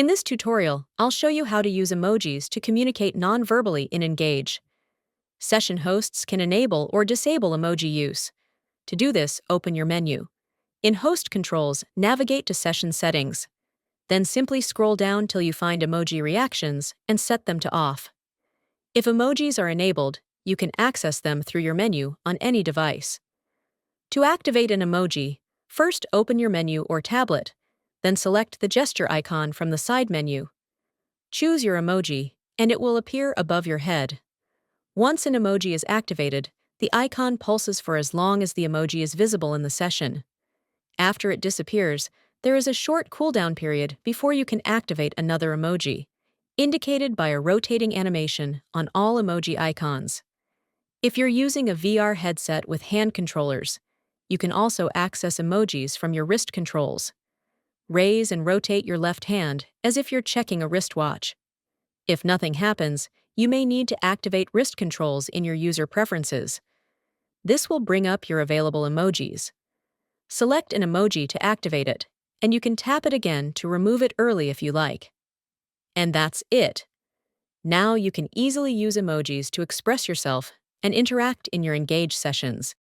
In this tutorial, I'll show you how to use emojis to communicate non-verbally in Engage. Session hosts can enable or disable emoji use. To do this, open your menu. In Host Controls, navigate to Session Settings. Then simply scroll down till you find Emoji Reactions and set them to off. If emojis are enabled, you can access them through your menu on any device. To activate an emoji, first open your menu or tablet, then select the gesture icon from the side menu. Choose your emoji, and it will appear above your head. Once an emoji is activated, the icon pulses for as long as the emoji is visible in the session. After it disappears, there is a short cooldown period before you can activate another emoji, indicated by a rotating animation on all emoji icons. If you're using a VR headset with hand controllers, you can also access emojis from your wrist controls. Raise and rotate your left hand as if you're checking a wristwatch. If nothing happens, you may need to activate wrist controls in your user preferences. This will bring up your available emojis. Select an emoji to activate it, and you can tap it again to remove it early if you like. And that's it. Now you can easily use emojis to express yourself and interact in your Engage sessions.